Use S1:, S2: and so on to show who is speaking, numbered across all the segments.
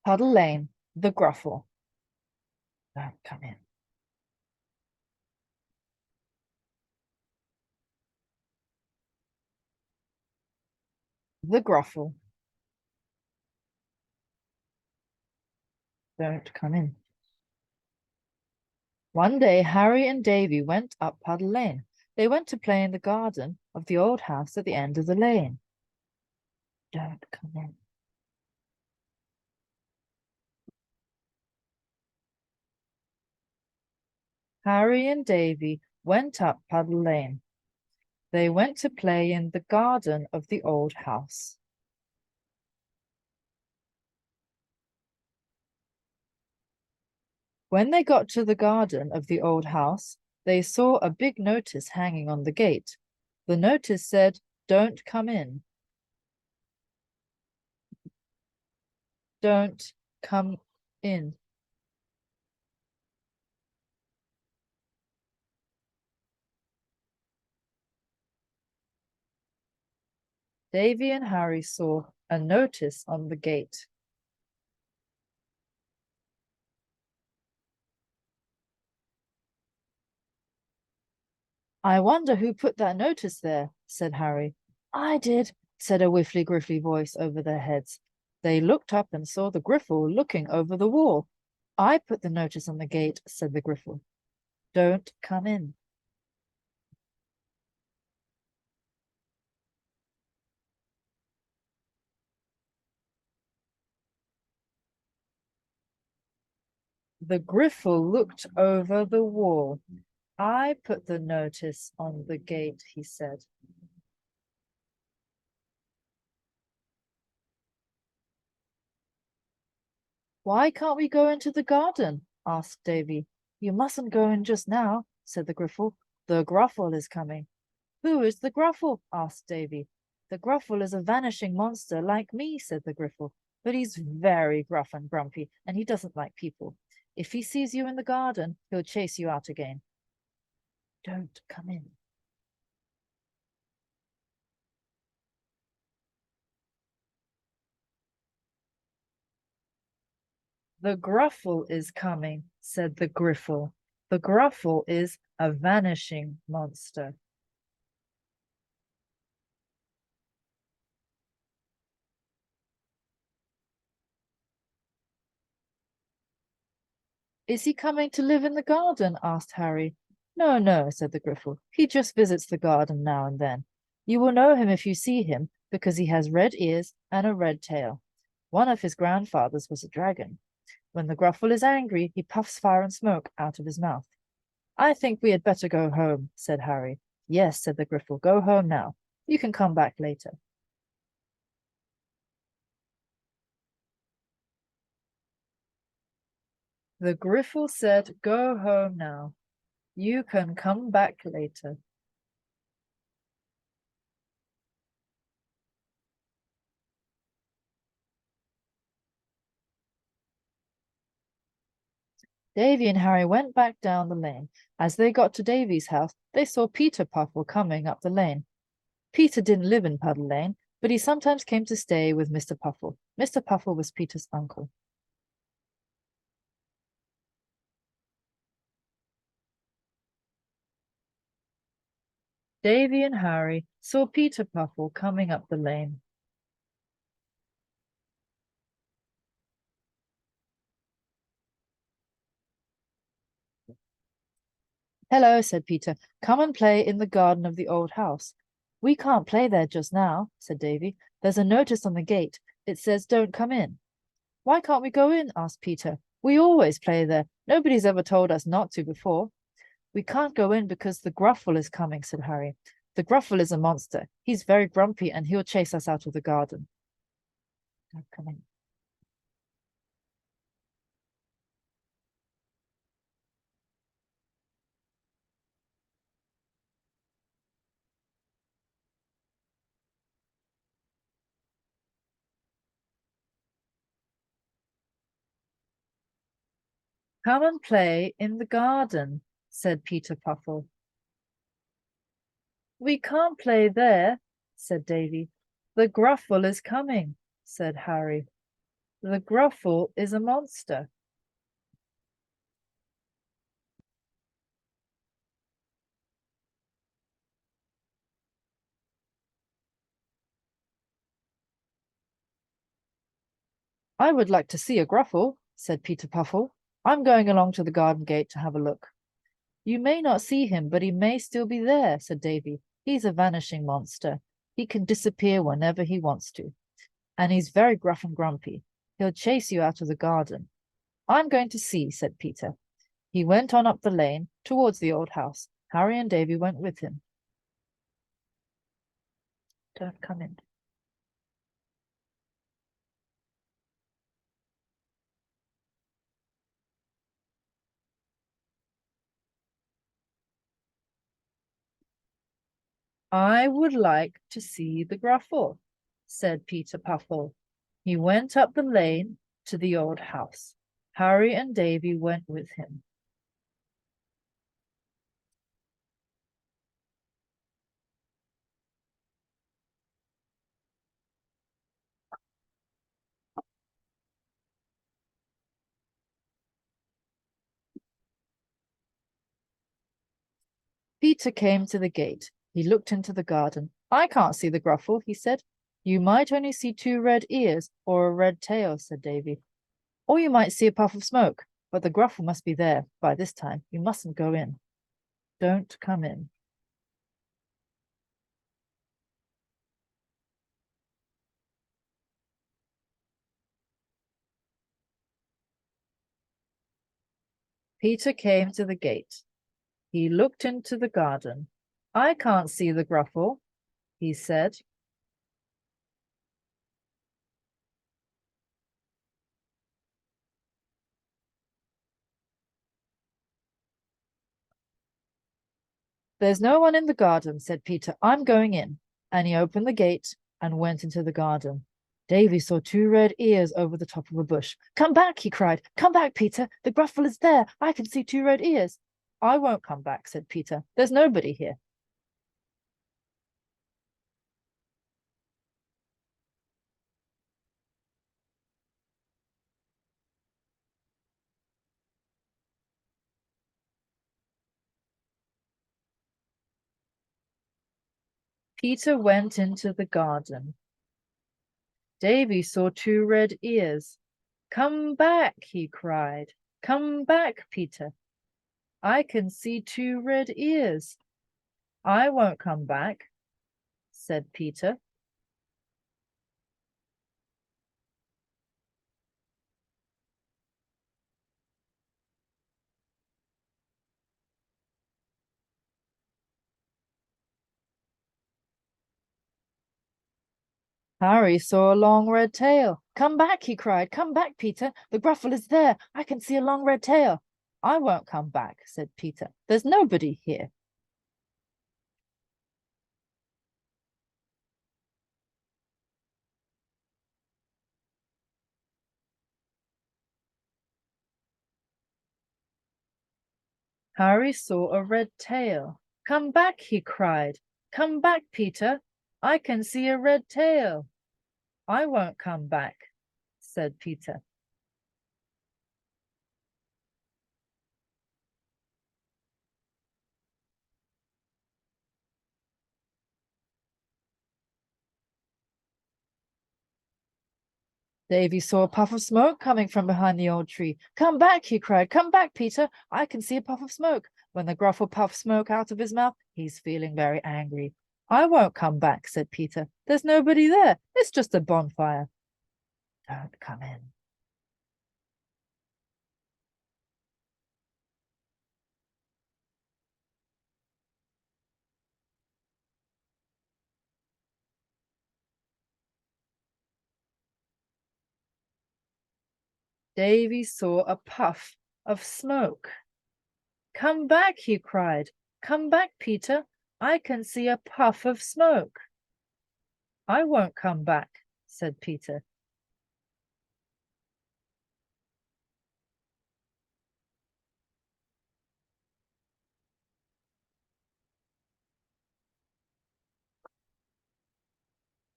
S1: Puddle Lane, the Gruffle. Don't come in. The Gruffle. Don't come in. One day, Harry and Davy went up Puddle Lane. They went to play in the garden of the old house at the end of the lane. Don't come in. Harry and Davy went up Puddle Lane. They went to play in the garden of the old house. When they got to the garden of the old house, they saw a big notice hanging on the gate. The notice said, "Don't come in." Don't come in. Davy and Harry saw a notice on the gate. "I wonder who put that notice there," said Harry. "I did," said a whiffly griffly voice over their heads. They looked up and saw the Griffle looking over the wall. "I put the notice on the gate," said the Griffle. "Don't come in." The Griffle looked over the wall. "I put the notice on the gate," he said. "Why can't we go into the garden?" asked Davy. "You mustn't go in just now," said the Griffle. "The Gruffle is coming." "Who is the Gruffle?" asked Davy. "The Gruffle is a vanishing monster like me," said the Griffle. "But he's very gruff and grumpy, and he doesn't like people. If he sees you in the garden, he'll chase you out again. Don't come in." "The Gruffle is coming," said the Griffle. "The Gruffle is a vanishing monster." "Is he coming to live in the garden?" asked Harry. "No, no," said the Griffle. "He just visits the garden now and then. You will know him if you see him, because he has red ears and a red tail. One of his grandfathers was a dragon. When the Gruffle is angry, he puffs fire and smoke out of his mouth." "I think we had better go home," said Harry. "Yes," said the Griffle, "go home now. You can come back later." The Griffle said, "Go home now. You can come back later." Davy and Harry went back down the lane. As they got to Davy's house, they saw Peter Puffle coming up the lane. Peter didn't live in Puddle Lane, but he sometimes came to stay with Mr. Puffle. Mr. Puffle was Peter's uncle. Davy and Harry saw Peter Puffle coming up the lane. "Hello," said Peter. "Come and play in the garden of the old house." "We can't play there just now," said Davy. "There's a notice on the gate. It says, 'Don't come in.'" "Why can't we go in?" asked Peter. "We always play there. Nobody's ever told us not to before." "We can't go in because the Gruffle is coming," said Harry. "The Gruffle is a monster. He's very grumpy and he'll chase us out of the garden." "Don't come in." "Come and play in the garden," said Peter Puffle. "We can't play there," said Davy. "The Gruffle is coming," said Harry. The Gruffle is a monster. I would like to see a Gruffle, said Peter Puffle. I'm going along to the garden gate to have a look. You may not see him, but he may still be there, said Davy. He's a vanishing monster. He can disappear whenever he wants to. And he's very gruff and grumpy. He'll chase you out of the garden. I'm going to see, said Peter. He went on up the lane towards the old house. Harry and Davy went with him. Don't come in. I would like to see the Gruffle, said Peter Puffle. He went up the lane to the old house. Harry and Davy went with him. Peter came to the gate. He looked into the garden. I can't see the Gruffle, he said. You might only see two red ears or a red tail, said Davy. Or you might see a puff of smoke, but the Gruffle must be there by this time. You mustn't go in. Don't come in. Peter came to the gate. He looked into the garden. I can't see the Gruffle, he said. There's no one in the garden, said Peter. I'm going in. And he opened the gate and went into the garden. Davy saw two red ears over the top of a bush. Come back, he cried. Come back, Peter. The Gruffle is there. I can see two red ears. I won't come back, said Peter. There's nobody here. Peter went into the garden. Davy saw two red ears. Come back, he cried. Come back, Peter. I can see two red ears. I won't come back, said Peter. Harry saw a long red tail. Come back, he cried. Come back, Peter. The Gruffle is there. I can see a long red tail. I won't come back, said Peter. There's nobody here. Harry saw a red tail. Come back, he cried. Come back, Peter. I can see a red tail. I won't come back, said Peter. Davy saw a puff of smoke coming from behind the old tree. Come back, he cried. Come back, Peter. I can see a puff of smoke. When the Gruffle puffed smoke out of his mouth, he's feeling very angry. I won't come back, said Peter. There's nobody there. It's just a bonfire. Don't come in. Davy saw a puff of smoke. Come back, he cried. Come back, Peter. I can see a puff of smoke. I won't come back, said Peter.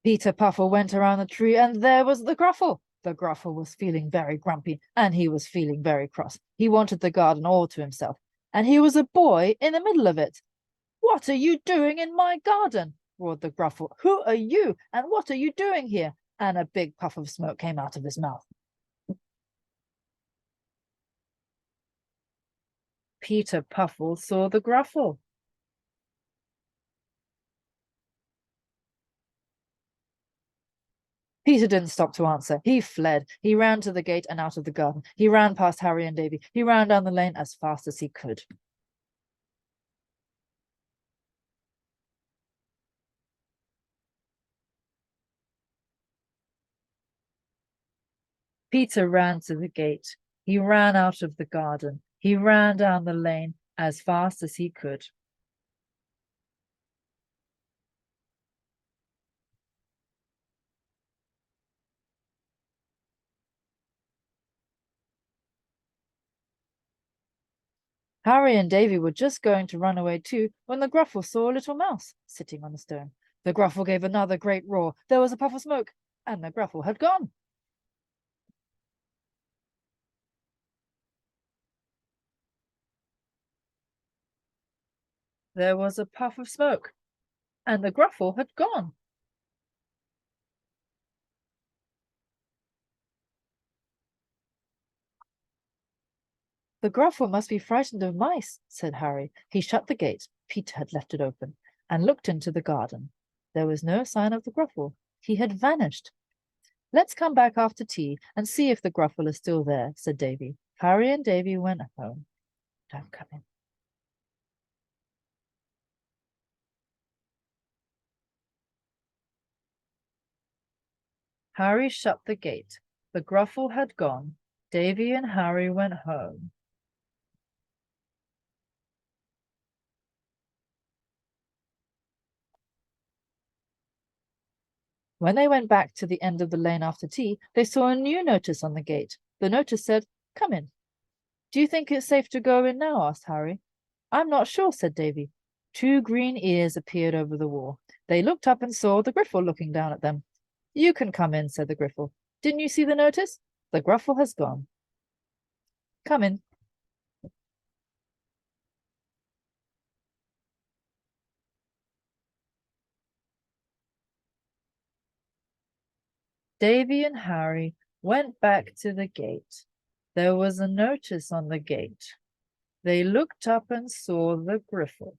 S1: Peter Puffle went around the tree, and there was the Gruffle. The Gruffle was feeling very grumpy, and he was feeling very cross. He wanted the garden all to himself, and he was a boy in the middle of it. "What are you doing in my garden?" roared the Gruffle. "Who are you, and what are you doing here?" And a big puff of smoke came out of his mouth. Peter Puffle saw the Gruffle. Peter didn't stop to answer. He fled. He ran to the gate and out of the garden. He ran past Harry and Davy. He ran down the lane as fast as he could. Peter ran to the gate. He ran out of the garden. He ran down the lane as fast as he could. Harry and Davy were just going to run away too when the Gruffle saw a little mouse sitting on a stone. The Gruffle gave another great roar. There was a puff of smoke, and the Gruffle had gone. There was a puff of smoke, and the Gruffle had gone. "The Gruffle must be frightened of mice," said Harry. He shut the gate. Peter had left it open, and looked into the garden. There was no sign of the Gruffle. He had vanished. "Let's come back after tea and see if the Gruffle is still there," said Davy. Harry and Davy went home. "Don't come in." Harry shut the gate. The Gruffle had gone. Davy and Harry went home. When they went back to the end of the lane after tea, they saw a new notice on the gate. The notice said, "Come in." "Do you think it's safe to go in now?" asked Harry. "I'm not sure," said Davy. Two green ears appeared over the wall. They looked up and saw the Griffle looking down at them. "You can come in," said the Griffle. "Didn't you see the notice? The Gruffle has gone. Come in." Davy and Harry went back to the gate. There was a notice on the gate. They looked up and saw the Griffle.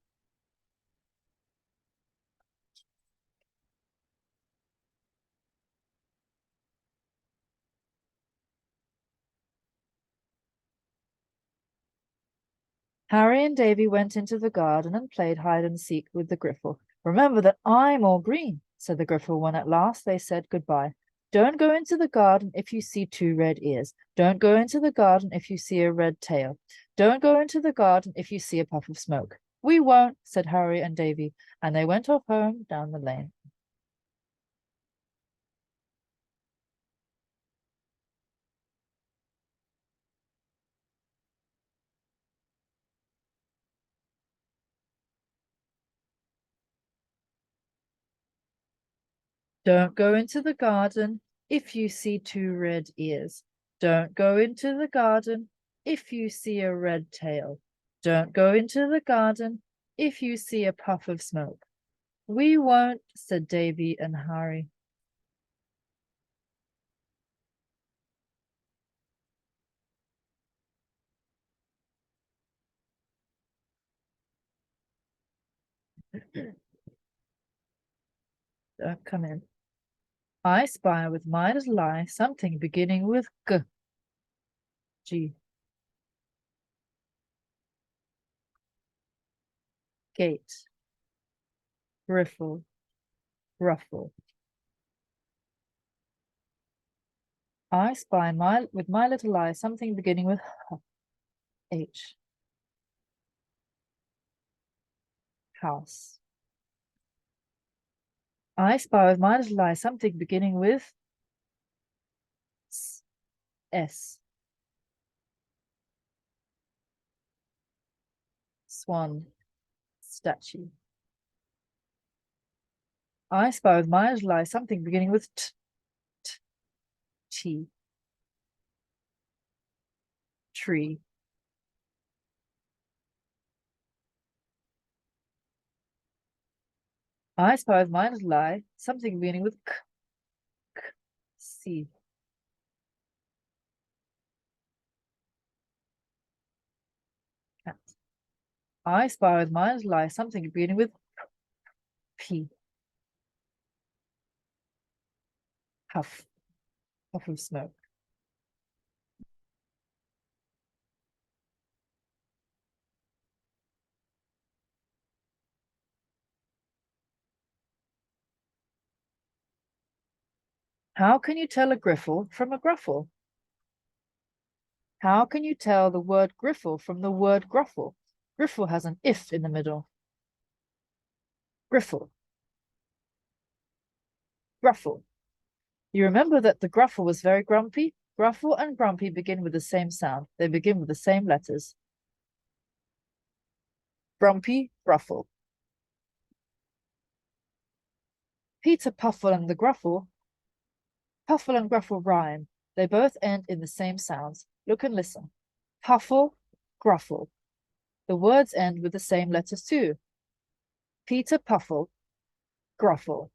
S1: Harry and Davy went into the garden and played hide and seek with the Griffle. "Remember that I'm all green," said the Griffle when at last they said goodbye. "Don't go into the garden if you see two red ears. Don't go into the garden if you see a red tail. Don't go into the garden if you see a puff of smoke." "We won't," said Harry and Davy, and they went off home down the lane. "Don't go into the garden if you see two red ears. Don't go into the garden if you see a red tail. Don't go into the garden if you see a puff of smoke." "We won't," said Davy and Harry. "Don't come in. I spy with my little eye something beginning with G. G. Gate. Griffle. Gruffle. I spy with my little eye something beginning with H. House. I spy with my little eye something beginning with S. Swan. Statue. I spy with my little eye something beginning with T. T. Tree. I spy with my little eye something beginning with k, k, C. Cat. I spy with my little eye something beginning with P. Puff. Puff of smoke. How can you tell a Griffle from a Gruffle? How can you tell the word Griffle from the word Gruffle? Griffle has an if in the middle. Griffle. Gruffle. You remember that the Gruffle was very grumpy? Gruffle and grumpy begin with the same sound. They begin with the same letters. Grumpy, Gruffle. Peter, Puffle, and the Gruffle. Puffle and Gruffle rhyme. They both end in the same sounds. Look and listen. Puffle, Gruffle. The words end with the same letters too. Peter, Puffle, Gruffle.